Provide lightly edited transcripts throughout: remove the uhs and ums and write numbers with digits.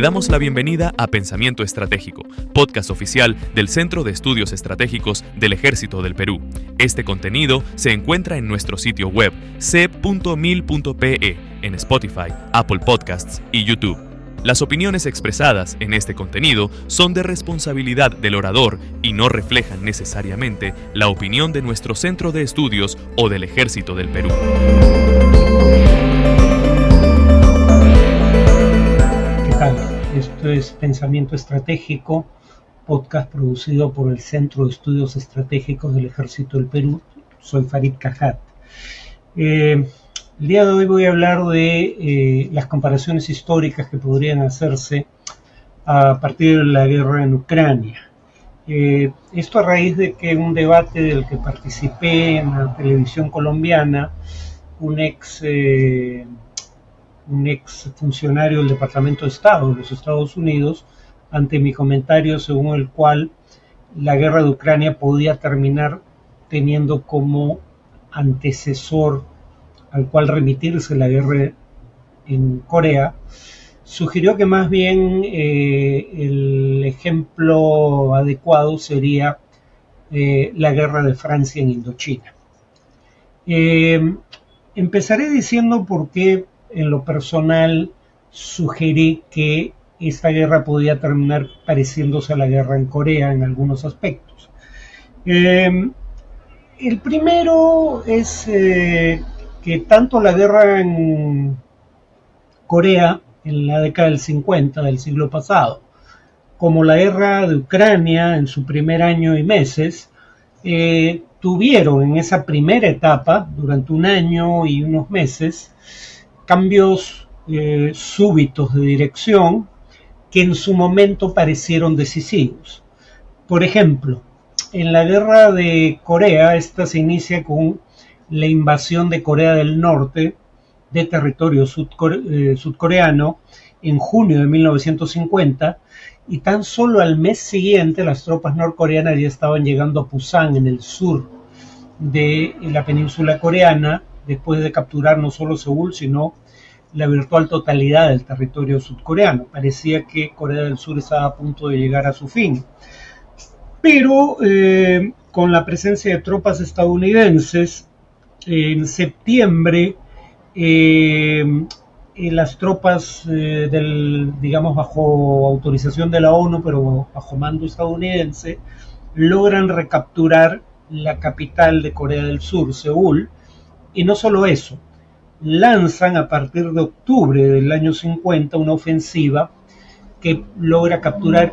Le damos la bienvenida a Pensamiento Estratégico, podcast oficial del Centro de Estudios Estratégicos del Ejército del Perú. Este contenido se encuentra en nuestro sitio web c.mil.pe, en Spotify, Apple Podcasts y YouTube. Las opiniones expresadas en este contenido son de responsabilidad del orador y no reflejan necesariamente la opinión de nuestro Centro de Estudios o del Ejército del Perú. ¿Qué tal? Esto es Pensamiento Estratégico, podcast producido por el Centro de Estudios Estratégicos del Ejército del Perú. Soy Farid Cajat. El día de hoy voy a hablar de las comparaciones históricas que podrían hacerse a partir de la guerra en Ucrania. Esto a raíz de que un debate del que participé en la televisión colombiana, un ex funcionario del Departamento de Estado de los Estados Unidos, ante mi comentario según el cual la guerra de Ucrania podía terminar teniendo como antecesor al cual remitirse la guerra en Corea, sugirió que más bien el ejemplo adecuado sería la guerra de Francia en Indochina. Empezaré diciendo por qué en lo personal sugerí que esta guerra podía terminar pareciéndose a la guerra en Corea en algunos aspectos. El primero es que tanto la guerra en Corea en la década del 50 del siglo pasado, como la guerra de Ucrania en su primer año y meses, tuvieron en esa primera etapa, durante un año y unos meses, cambios súbitos de dirección que en su momento parecieron decisivos. Por ejemplo, en la guerra de Corea, esta se inicia con la invasión de Corea del Norte de territorio sudcoreano en junio de 1950, y tan solo al mes siguiente las tropas norcoreanas ya estaban llegando a Pusan, en el sur de la península coreana, después de capturar no solo Seúl, sino la virtual totalidad del territorio sudcoreano. Parecía que Corea del Sur estaba a punto de llegar a su fin. Pero con la presencia de tropas estadounidenses, en septiembre, las tropas bajo autorización de la ONU, pero bajo mando estadounidense, logran recapturar la capital de Corea del Sur, Seúl, y no solo eso, lanzan a partir de octubre del año 50 una ofensiva que logra capturar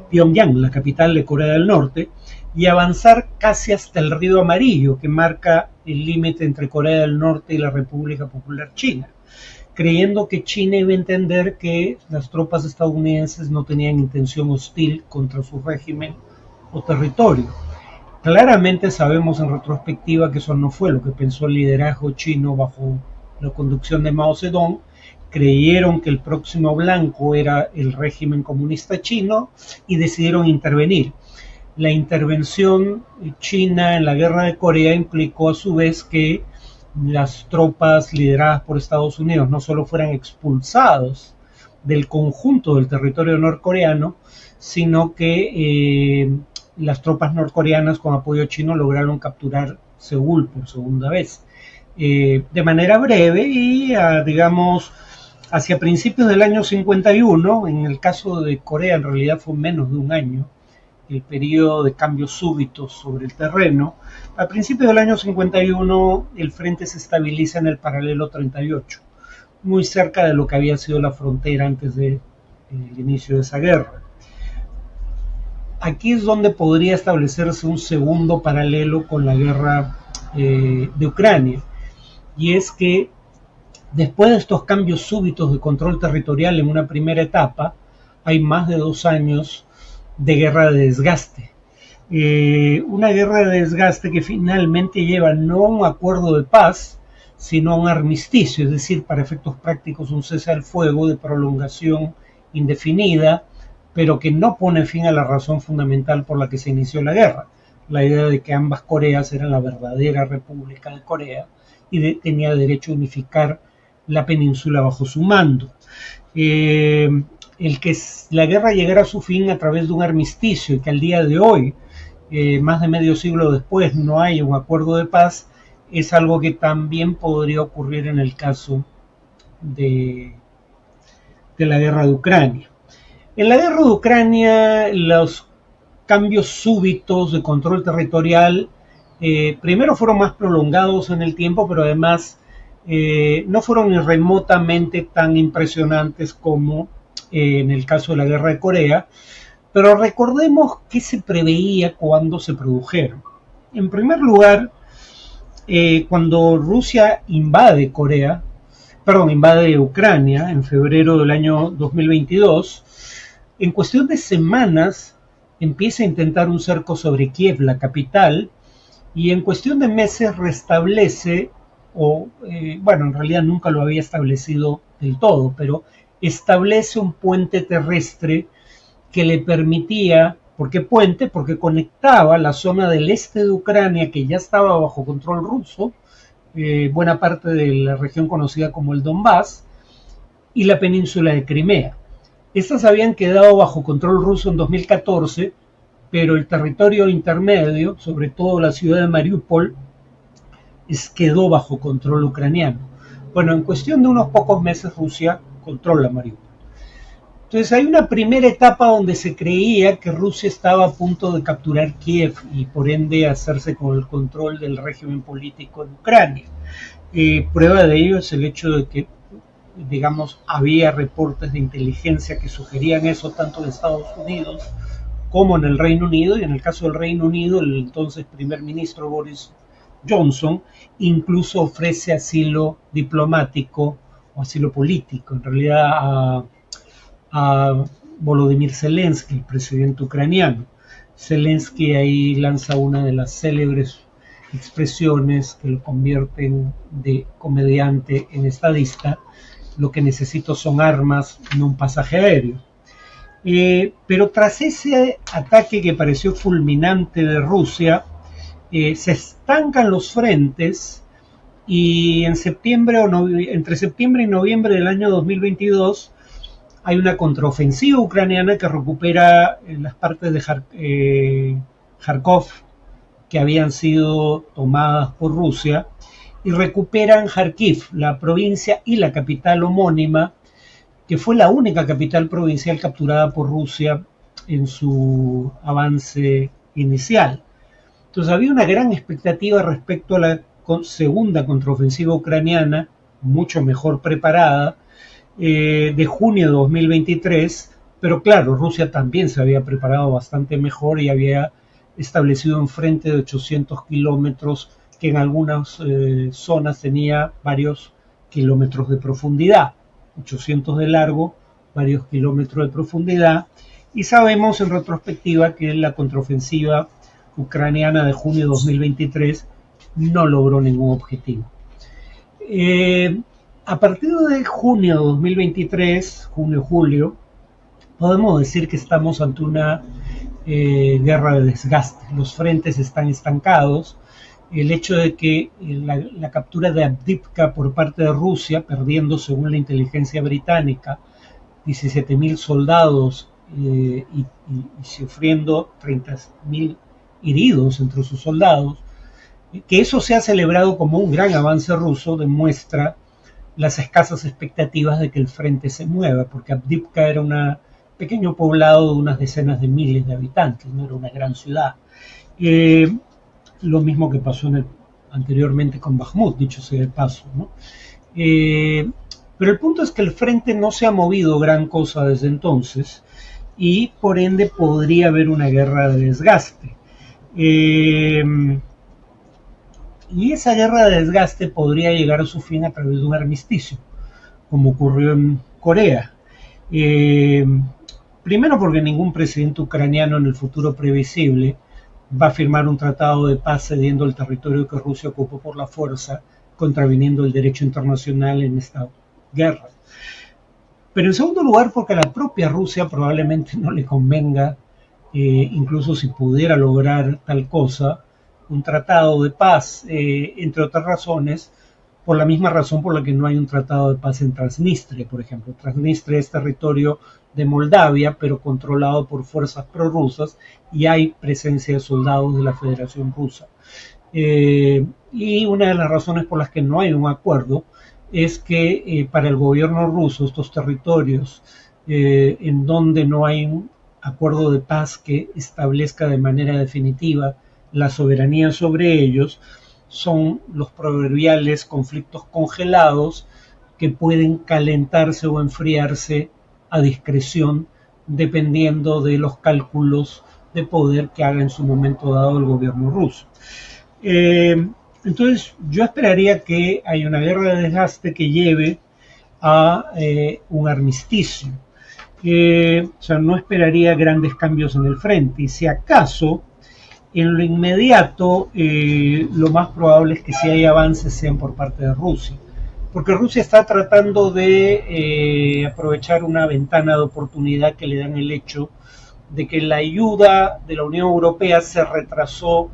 Pyongyang, la capital de Corea del Norte, y avanzar casi hasta el Río Amarillo, que marca el límite entre Corea del Norte y la República Popular China, creyendo que China iba a entender que las tropas estadounidenses no tenían intención hostil contra su régimen o territorio. Claramente sabemos en retrospectiva que eso no fue lo que pensó el liderazgo chino bajo la conducción de Mao Zedong. Creyeron que el próximo blanco era el régimen comunista chino y decidieron intervenir. La intervención china en la guerra de Corea implicó a su vez que las tropas lideradas por Estados Unidos no solo fueran expulsados del conjunto del territorio norcoreano, sino que las tropas norcoreanas con apoyo chino lograron capturar Seúl por segunda vez. De manera breve y, hacia principios del año 51, en el caso de Corea en realidad fue menos de un año, el periodo de cambios súbitos sobre el terreno. A principios del año 51 el frente se estabiliza en el paralelo 38, muy cerca de lo que había sido la frontera antes del inicio de esa guerra. Aquí es donde podría establecerse un segundo paralelo con la guerra de Ucrania, y es que después de estos cambios súbitos de control territorial en una primera etapa, hay más de 2 años de guerra de desgaste. Una guerra de desgaste que finalmente lleva no a un acuerdo de paz, sino a un armisticio, es decir, para efectos prácticos un cese al fuego de prolongación indefinida, pero que no pone fin a la razón fundamental por la que se inició la guerra, la idea de que ambas Coreas eran la verdadera República de Corea y tenía derecho a unificar la península bajo su mando. El que la guerra llegara a su fin a través de un armisticio y que al día de hoy, más de medio siglo después, no haya un acuerdo de paz, es algo que también podría ocurrir en el caso de la guerra de Ucrania. En la guerra de Ucrania, los cambios súbitos de control territorial primero fueron más prolongados en el tiempo, pero además no fueron ni remotamente tan impresionantes como en el caso de la guerra de Corea, pero recordemos qué se preveía cuando se produjeron. En primer lugar, cuando Rusia invade Ucrania en febrero del año 2022, en cuestión de semanas empieza a intentar un cerco sobre Kiev, la capital, y en cuestión de meses restablece, en realidad nunca lo había establecido del todo, pero establece un puente terrestre que le permitía, ¿por qué puente? Porque conectaba la zona del este de Ucrania, que ya estaba bajo control ruso, buena parte de la región conocida como el Donbass, y la península de Crimea. Estas habían quedado bajo control ruso en 2014, pero el territorio intermedio, sobre todo la ciudad de Mariupol, quedó bajo control ucraniano. Bueno, en cuestión de unos pocos meses Rusia controla Mariupol. Entonces hay una primera etapa donde se creía que Rusia estaba a punto de capturar Kiev y por ende hacerse con el control del régimen político en Ucrania. Prueba de ello es el hecho de que, digamos, había reportes de inteligencia que sugerían eso tanto en Estados Unidos como en el Reino Unido, y en el caso del Reino Unido, el entonces primer ministro Boris Johnson incluso ofrece asilo diplomático o asilo político, en realidad a Volodymyr Zelensky, el presidente ucraniano. Zelensky ahí lanza una de las célebres expresiones que lo convierten de comediante en estadista: lo que necesito son armas, no un pasaje aéreo. Pero tras ese ataque que pareció fulminante de Rusia, se estancan los frentes y entre septiembre y noviembre del año 2022 hay una contraofensiva ucraniana que recupera las partes de Kharkov que habían sido tomadas por Rusia y recuperan Kharkiv, la provincia y la capital homónima, que fue la única capital provincial capturada por Rusia en su avance inicial. Entonces había una gran expectativa respecto a la segunda contraofensiva ucraniana, mucho mejor preparada, de junio de 2023, pero claro, Rusia también se había preparado bastante mejor y había establecido un frente de 800 kilómetros que en algunas zonas tenía varios kilómetros de profundidad. 800 de largo, varios kilómetros de profundidad, y sabemos en retrospectiva que la contraofensiva ucraniana de junio de 2023 no logró ningún objetivo. A partir de junio de 2023, junio-julio, podemos decir que estamos ante una guerra de desgaste. Los frentes están estancados. El hecho de que la captura de Avdiivka por parte de Rusia, perdiendo, según la inteligencia británica, 17.000 soldados y sufriendo 30.000 heridos entre sus soldados, que eso se ha celebrado como un gran avance ruso, demuestra las escasas expectativas de que el frente se mueva, porque Avdiivka era un pequeño poblado de unas decenas de miles de habitantes, no era una gran ciudad. Lo mismo que pasó anteriormente con Bakhmut, dicho sea de paso, ¿no? Pero el punto es que el frente no se ha movido gran cosa desde entonces y por ende podría haber una guerra de desgaste. Y esa guerra de desgaste podría llegar a su fin a través de un armisticio, como ocurrió en Corea. Primero porque ningún presidente ucraniano en el futuro previsible va a firmar un tratado de paz cediendo el territorio que Rusia ocupó por la fuerza, contraviniendo el derecho internacional en esta guerra. Pero en segundo lugar, porque a la propia Rusia probablemente no le convenga, incluso si pudiera lograr tal cosa, un tratado de paz, entre otras razones, por la misma razón por la que no hay un tratado de paz en Transnistria, por ejemplo. Transnistria es territorio de Moldavia, pero controlado por fuerzas prorrusas, y hay presencia de soldados de la Federación Rusa. Y una de las razones por las que no hay un acuerdo es que para el gobierno ruso estos territorios en donde no hay un acuerdo de paz que establezca de manera definitiva la soberanía sobre ellos, son los proverbiales conflictos congelados que pueden calentarse o enfriarse a discreción dependiendo de los cálculos de poder que haga en su momento dado el gobierno ruso. Entonces yo esperaría que haya una guerra de desgaste que lleve a un armisticio. O sea, no esperaría grandes cambios en el frente, y si acaso en lo inmediato lo más probable es que si hay avances sean por parte de Rusia, porque Rusia está tratando de aprovechar una ventana de oportunidad que le dan el hecho de que la ayuda de la Unión Europea se retrasó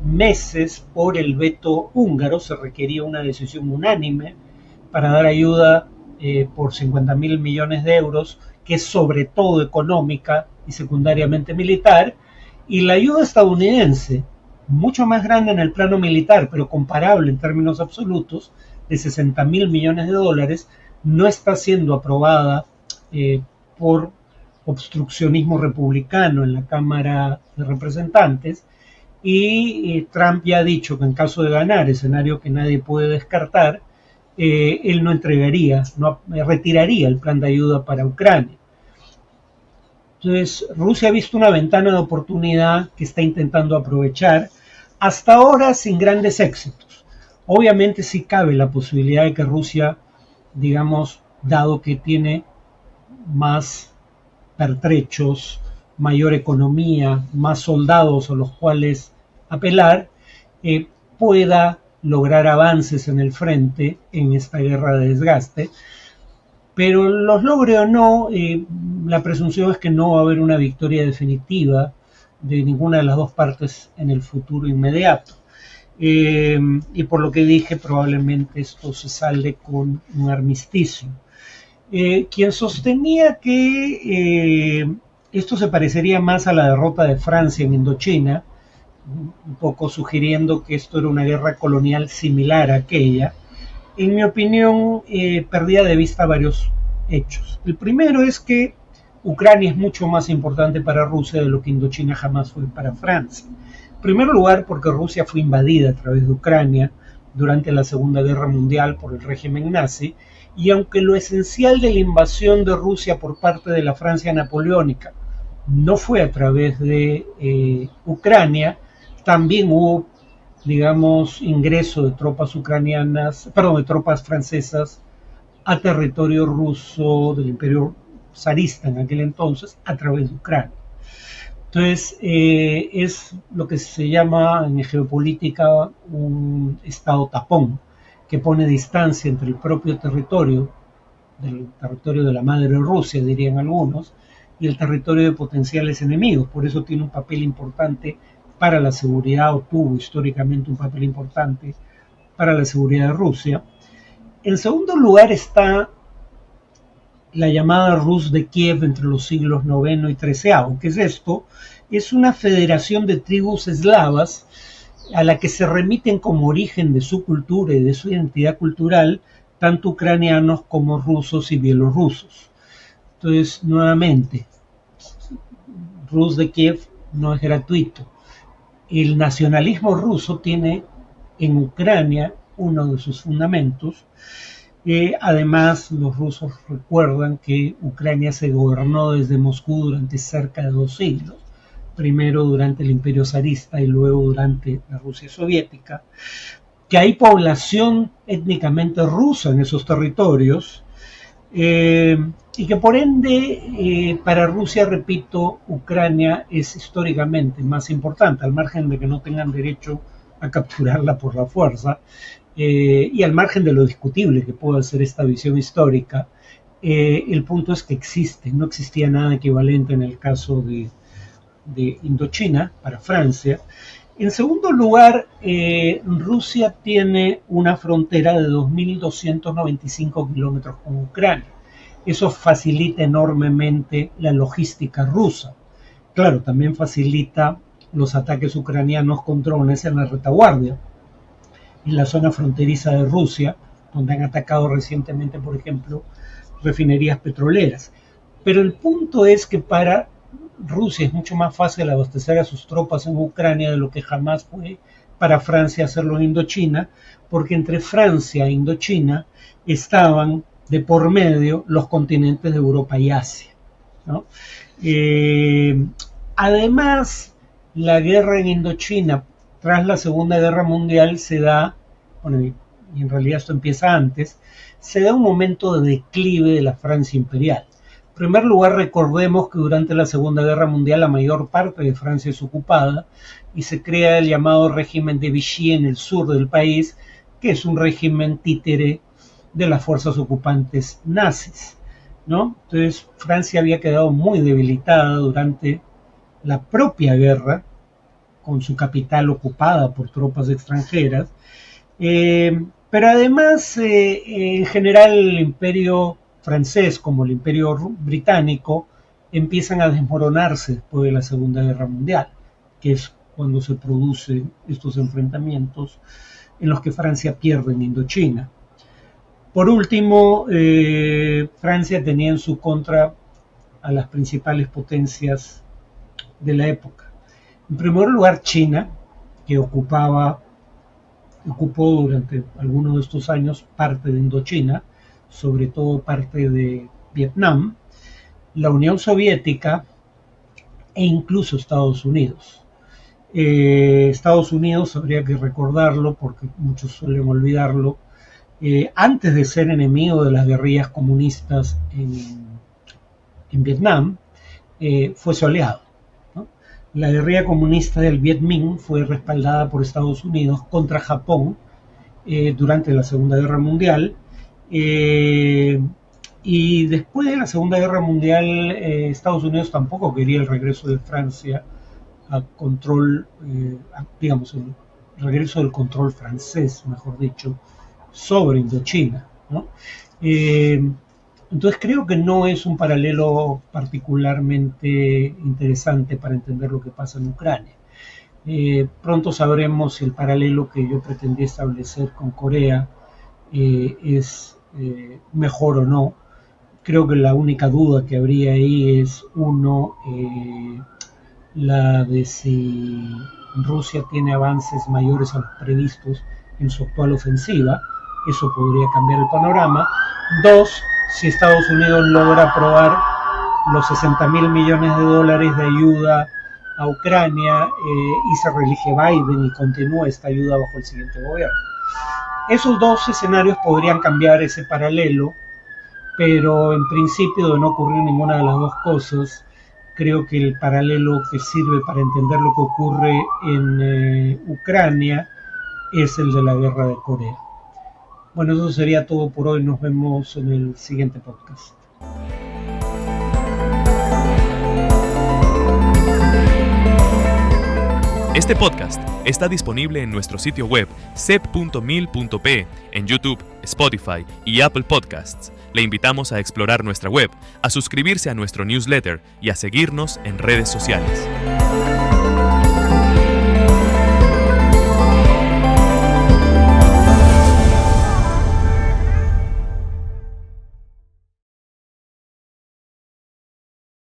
meses por el veto húngaro. Se requería una decisión unánime para dar ayuda por 50.000 millones de euros, que es sobre todo económica y secundariamente militar, y la ayuda estadounidense, mucho más grande en el plano militar, pero comparable en términos absolutos, de 60.000 millones de dólares, no está siendo aprobada por obstruccionismo republicano en la Cámara de Representantes, y Trump ya ha dicho que en caso de ganar, escenario que nadie puede descartar, él no retiraría el plan de ayuda para Ucrania. Entonces, Rusia ha visto una ventana de oportunidad que está intentando aprovechar, hasta ahora sin grandes éxitos. Obviamente sí cabe la posibilidad de que Rusia, digamos, dado que tiene más pertrechos, mayor economía, más soldados a los cuales apelar, pueda lograr avances en el frente en esta guerra de desgaste. Pero los logre o no, la presunción es que no va a haber una victoria definitiva de ninguna de las dos partes en el futuro inmediato. Y por lo que dije, probablemente esto se salde con un armisticio. Quien sostenía que esto se parecería más a la derrota de Francia en Indochina, un poco sugiriendo que esto era una guerra colonial similar a aquella, en mi opinión, perdía de vista varios hechos. El primero es que Ucrania es mucho más importante para Rusia de lo que Indochina jamás fue para Francia. En primer lugar, porque Rusia fue invadida a través de Ucrania durante la Segunda Guerra Mundial por el régimen nazi, y aunque lo esencial de la invasión de Rusia por parte de la Francia napoleónica no fue a través de Ucrania, también hubo, digamos, ingreso de tropas de tropas francesas a territorio ruso del Imperio zarista en aquel entonces a través de Ucrania. Entonces, es lo que se llama en geopolítica un estado tapón, que pone distancia entre el propio territorio, del territorio de la madre Rusia, dirían algunos, y el territorio de potenciales enemigos. Por eso tiene un papel importante para la seguridad, o tuvo históricamente un papel importante para la seguridad de Rusia. En segundo lugar está la llamada Rus de Kiev entre los siglos IX y XIII. ¿Qué es esto? Es una federación de tribus eslavas a la que se remiten como origen de su cultura y de su identidad cultural tanto ucranianos como rusos y bielorrusos. Entonces, nuevamente, Rus de Kiev no es gratuito. El nacionalismo ruso tiene en Ucrania uno de sus fundamentos. Además, los rusos recuerdan que Ucrania se gobernó desde Moscú durante cerca de 2 siglos, primero durante el Imperio zarista y luego durante la Rusia soviética, que hay población étnicamente rusa en esos territorios, y que por ende para Rusia, repito, Ucrania es históricamente más importante, al margen de que no tengan derecho a capturarla por la fuerza, y al margen de lo discutible que pueda ser esta visión histórica. El punto es que existe, no existía nada equivalente en el caso de Indochina para Francia, En segundo lugar, Rusia tiene una frontera de 2.295 kilómetros con Ucrania. Eso facilita enormemente la logística rusa. Claro, también facilita los ataques ucranianos con drones en la retaguardia, en la zona fronteriza de Rusia, donde han atacado recientemente, por ejemplo, refinerías petroleras. Pero el punto es que para Rusia es mucho más fácil abastecer a sus tropas en Ucrania de lo que jamás fue para Francia hacerlo en Indochina, porque entre Francia e Indochina estaban de por medio los continentes de Europa y Asia, ¿no? Además, la guerra en Indochina tras la Segunda Guerra Mundial se da, bueno, y en realidad esto empieza antes, se da un momento de declive de la Francia imperial. En primer lugar, recordemos que durante la Segunda Guerra Mundial la mayor parte de Francia es ocupada y se crea el llamado régimen de Vichy en el sur del país, que es un régimen títere de las fuerzas ocupantes nazis, ¿no? Entonces, Francia había quedado muy debilitada durante la propia guerra, con su capital ocupada por tropas extranjeras, pero además, en general, el imperio francés como el imperio británico empiezan a desmoronarse después de la Segunda Guerra Mundial, que es cuando se producen estos enfrentamientos en los que Francia pierde en Indochina. Por último, Francia tenía en su contra a las principales potencias de la época. En primer lugar, China, que ocupó durante algunos de estos años parte de Indochina, sobre todo parte de Vietnam, la Unión Soviética e incluso Estados Unidos. Estados Unidos, habría que recordarlo porque muchos suelen olvidarlo, antes de ser enemigo de las guerrillas comunistas en Vietnam, fue su aliado, ¿no? La guerrilla comunista del Viet Minh fue respaldada por Estados Unidos contra Japón durante la Segunda Guerra Mundial. Y después de la Segunda Guerra Mundial, Estados Unidos tampoco quería el regreso de Francia a control, digamos, el regreso del control francés, mejor dicho, sobre Indochina, ¿no? Entonces creo que no es un paralelo particularmente interesante para entender lo que pasa en Ucrania. Pronto sabremos si el paralelo que yo pretendí establecer con Corea es mejor o no. Creo que la única duda que habría ahí es, uno, la de si Rusia tiene avances mayores a los previstos en su actual ofensiva. Eso podría cambiar el panorama. Dos, si Estados Unidos logra aprobar los $60.000 millones de ayuda a Ucrania y se reelige Biden y continúa esta ayuda bajo el siguiente gobierno. Esos dos escenarios podrían cambiar ese paralelo, pero en principio, de no ocurrir ninguna de las dos cosas, creo que el paralelo que sirve para entender lo que ocurre en Ucrania es el de la guerra de Corea. Bueno, eso sería todo por hoy. Nos vemos en el siguiente podcast. Este podcast está disponible en nuestro sitio web cep.mil.pe, en YouTube, Spotify y Apple Podcasts. Le invitamos a explorar nuestra web, a suscribirse a nuestro newsletter y a seguirnos en redes sociales.